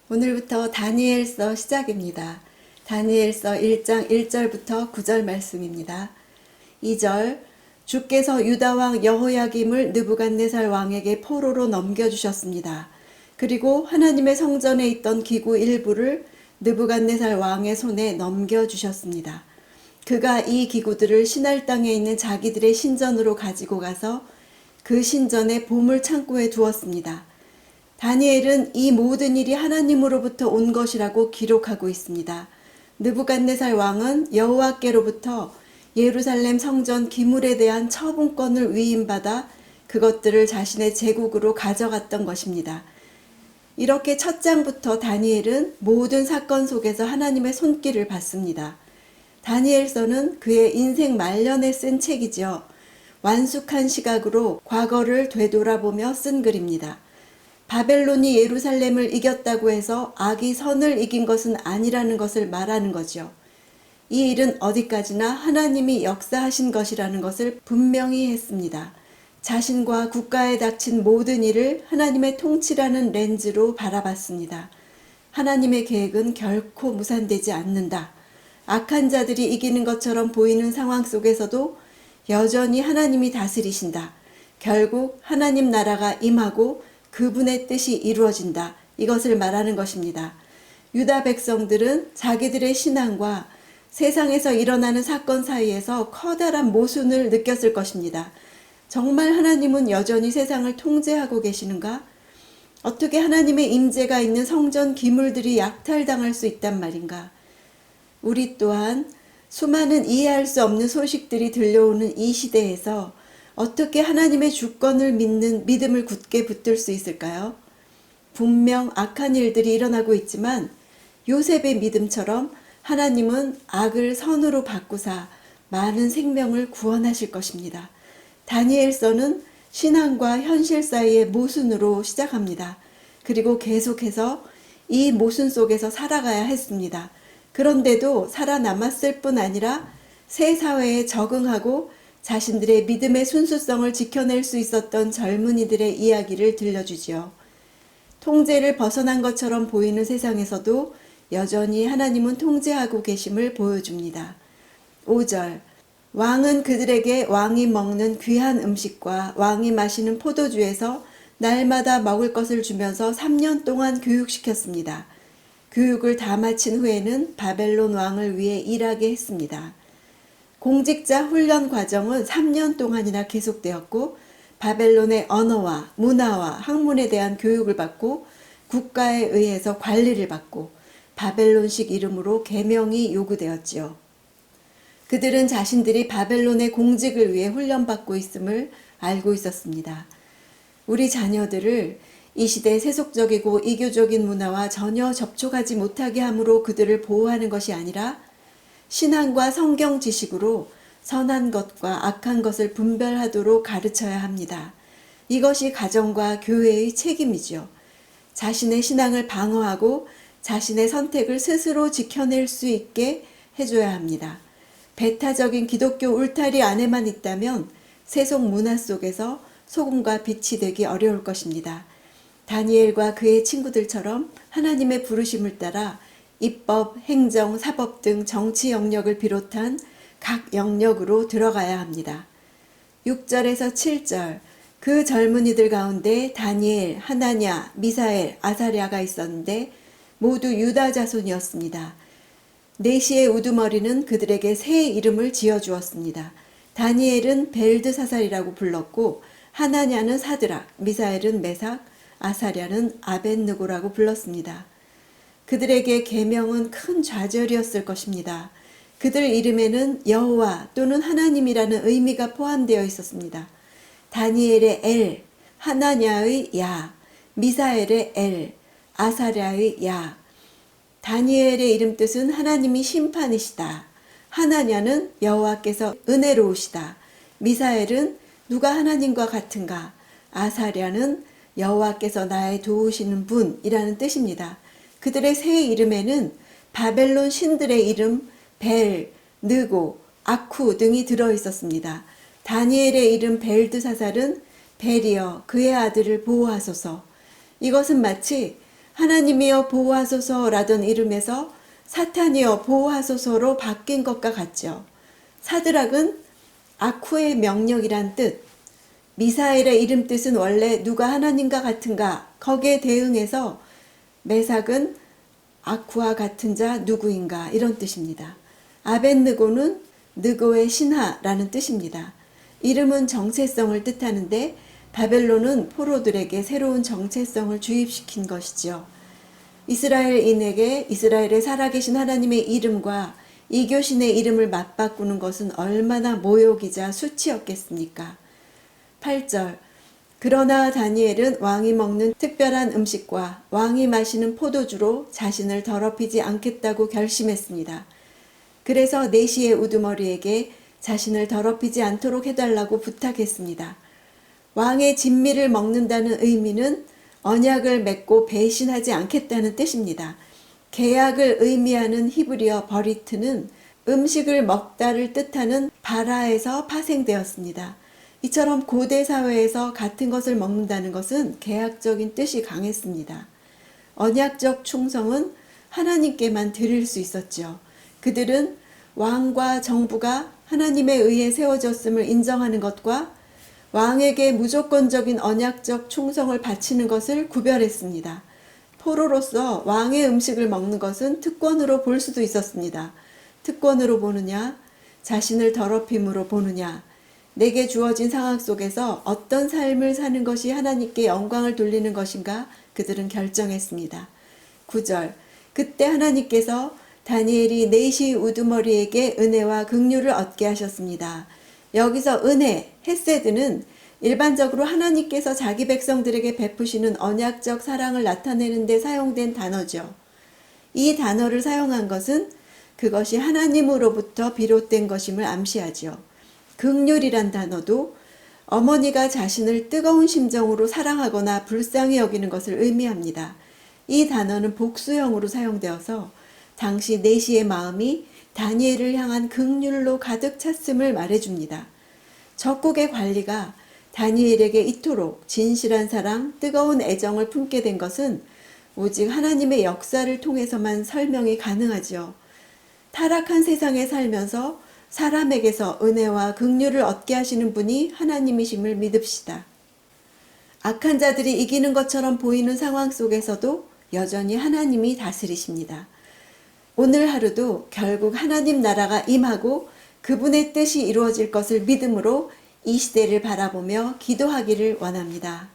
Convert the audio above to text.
오늘부터 다니엘서 시작입니다. 다니엘서 1장 1절부터 9절 말씀입니다. 2절 주께서 유다왕 여호야김을 느부갓네살 왕에게 포로로 넘겨주셨습니다. 그리고 하나님의 성전에 있던 기구 일부를 느부갓네살 왕의 손에 넘겨주셨습니다. 그가 이 기구들을 시날 땅에 있는 자기들의 신전으로 가지고 가서 그 신전의 보물 창고에 두었습니다. 다니엘은 이 모든 일이 하나님으로부터 온 것이라고 기록하고 있습니다. 느부갓네살 왕은 여호와께로부터 예루살렘 성전 기물에 대한 처분권을 위임받아 그것들을 자신의 제국으로 가져갔던 것입니다. 이렇게 첫 장부터 다니엘은 모든 사건 속에서 하나님의 손길을 받습니다. 다니엘서는 그의 인생 말년에 쓴 책이죠. 완숙한 시각으로 과거를 되돌아보며 쓴 글입니다. 바벨론이 예루살렘을 이겼다고 해서 악이 선을 이긴 것은 아니라는 것을 말하는 거죠. 이 일은 어디까지나 하나님이 역사하신 것이라는 것을 분명히 했습니다. 자신과 국가에 닥친 모든 일을 하나님의 통치라는 렌즈로 바라봤습니다. 하나님의 계획은 결코 무산되지 않는다. 악한 자들이 이기는 것처럼 보이는 상황 속에서도 여전히 하나님이 다스리신다. 결국 하나님 나라가 임하고 그분의 뜻이 이루어진다. 이것을 말하는 것입니다. 유다 백성들은 자기들의 신앙과 세상에서 일어나는 사건 사이에서 커다란 모순을 느꼈을 것입니다. 정말 하나님은 여전히 세상을 통제하고 계시는가? 어떻게 하나님의 임재가 있는 성전 기물들이 약탈당할 수 있단 말인가? 우리 또한 수많은 이해할 수 없는 소식들이 들려오는 이 시대에서 어떻게 하나님의 주권을 믿는 믿음을 굳게 붙들 수 있을까요? 분명 악한 일들이 일어나고 있지만 요셉의 믿음처럼 하나님은 악을 선으로 바꾸사 많은 생명을 구원하실 것입니다. 다니엘서는 신앙과 현실 사이의 모순으로 시작합니다. 그리고 계속해서 이 모순 속에서 살아가야 했습니다. 그런데도 살아남았을 뿐 아니라 새 사회에 적응하고 자신들의 믿음의 순수성을 지켜낼 수 있었던 젊은이들의 이야기를 들려주지요. 통제를 벗어난 것처럼 보이는 세상에서도 여전히 하나님은 통제하고 계심을 보여줍니다. 5절 왕은 그들에게 왕이 먹는 귀한 음식과 왕이 마시는 포도주에서 날마다 먹을 것을 주면서 3년 동안 교육시켰습니다. 교육을 다 마친 후에는 바벨론 왕을 위해 일하게 했습니다. 공직자 훈련 과정은 3년 동안이나 계속되었고 바벨론의 언어와 문화와 학문에 대한 교육을 받고 국가에 의해서 관리를 받고 바벨론식 이름으로 계명이 요구되었지요. 그들은 자신들이 바벨론의 공직을 위해 훈련받고 있음을 알고 있었습니다. 우리 자녀들을 이 시대의 세속적이고 이교적인 문화와 전혀 접촉하지 못하게 함으로 그들을 보호하는 것이 아니라 신앙과 성경 지식으로 선한 것과 악한 것을 분별하도록 가르쳐야 합니다. 이것이 가정과 교회의 책임이죠. 자신의 신앙을 방어하고 자신의 선택을 스스로 지켜낼 수 있게 해줘야 합니다. 배타적인 기독교 울타리 안에만 있다면 세속 문화 속에서 소금과 빛이 되기 어려울 것입니다. 다니엘과 그의 친구들처럼 하나님의 부르심을 따라 입법, 행정, 사법 등 정치 영역을 비롯한 각 영역으로 들어가야 합니다. 6절에서 7절 그 젊은이들 가운데 다니엘, 하나냐, 미사엘, 아사랴가 있었는데 모두 유다 자손이었습니다. 네시의 우두머리는 그들에게 새 이름을 지어주었습니다. 다니엘은 벨드사살이라고 불렀고 하나냐는 사드락, 미사엘은 메삭, 아사랴는 아벳느고라고 불렀습니다. 그들에게 계명은 큰 좌절이었을 것입니다. 그들 이름에는 여호와 또는 하나님이라는 의미가 포함되어 있었습니다. 다니엘의 엘, 하나냐의 야, 미사엘의 엘, 아사랴의 야. 다니엘의 이름 뜻은 하나님이 심판이시다. 하나냐는 여호와께서 은혜로우시다. 미사엘은 누가 하나님과 같은가. 아사랴는 여호와께서 나의 도우시는 분이라는 뜻입니다. 그들의 새 이름에는 바벨론 신들의 이름 벨, 느고, 아쿠 등이 들어있었습니다. 다니엘의 이름 벨드사살은 벨이여 그의 아들을 보호하소서. 이것은 마치 하나님이여 보호하소서라던 이름에서 사탄이여 보호하소서로 바뀐 것과 같죠. 사드락은 아쿠의 명령이란 뜻, 미사엘의 이름 뜻은 원래 누가 하나님과 같은가 거기에 대응해서 메삭은 아쿠와 같은 자 누구인가 이런 뜻입니다. 아벳느고는 느고의 신하라는 뜻입니다. 이름은 정체성을 뜻하는데 바벨론은 포로들에게 새로운 정체성을 주입시킨 것이죠. 이스라엘인에게 이스라엘의 살아계신 하나님의 이름과 이교신의 이름을 맞바꾸는 것은 얼마나 모욕이자 수치였겠습니까? 8절 그러나 다니엘은 왕이 먹는 특별한 음식과 왕이 마시는 포도주로 자신을 더럽히지 않겠다고 결심했습니다. 그래서 내시의 우두머리에게 자신을 더럽히지 않도록 해달라고 부탁했습니다. 왕의 진미를 먹는다는 의미는 언약을 맺고 배신하지 않겠다는 뜻입니다. 계약을 의미하는 히브리어 버리트는 음식을 먹다를 뜻하는 바라에서 파생되었습니다. 이처럼 고대 사회에서 같은 것을 먹는다는 것은 계약적인 뜻이 강했습니다. 언약적 충성은 하나님께만 드릴 수 있었죠. 그들은 왕과 정부가 하나님에 의해 세워졌음을 인정하는 것과 왕에게 무조건적인 언약적 충성을 바치는 것을 구별했습니다. 포로로서 왕의 음식을 먹는 것은 특권으로 볼 수도 있었습니다. 특권으로 보느냐, 자신을 더럽힘으로 보느냐, 내게 주어진 상황 속에서 어떤 삶을 사는 것이 하나님께 영광을 돌리는 것인가 그들은 결정했습니다. 9절 그때 하나님께서 다니엘이 네시 우두머리에게 은혜와 긍휼을 얻게 하셨습니다. 여기서 은혜, 헤세드는 일반적으로 하나님께서 자기 백성들에게 베푸시는 언약적 사랑을 나타내는 데 사용된 단어죠. 이 단어를 사용한 것은 그것이 하나님으로부터 비롯된 것임을 암시하죠. 긍휼이란 단어도 어머니가 자신을 뜨거운 심정으로 사랑하거나 불쌍히 여기는 것을 의미합니다. 이 단어는 복수형으로 사용되어서 당시 내시의 마음이 다니엘을 향한 긍휼로 가득 찼음을 말해줍니다. 적국의 관리가 다니엘에게 이토록 진실한 사랑, 뜨거운 애정을 품게 된 것은 오직 하나님의 역사를 통해서만 설명이 가능하죠. 타락한 세상에 살면서 사람에게서 은혜와 긍휼을 얻게 하시는 분이 하나님이심을 믿읍시다. 악한 자들이 이기는 것처럼 보이는 상황 속에서도 여전히 하나님이 다스리십니다. 오늘 하루도 결국 하나님 나라가 임하고 그분의 뜻이 이루어질 것을 믿음으로 이 시대를 바라보며 기도하기를 원합니다.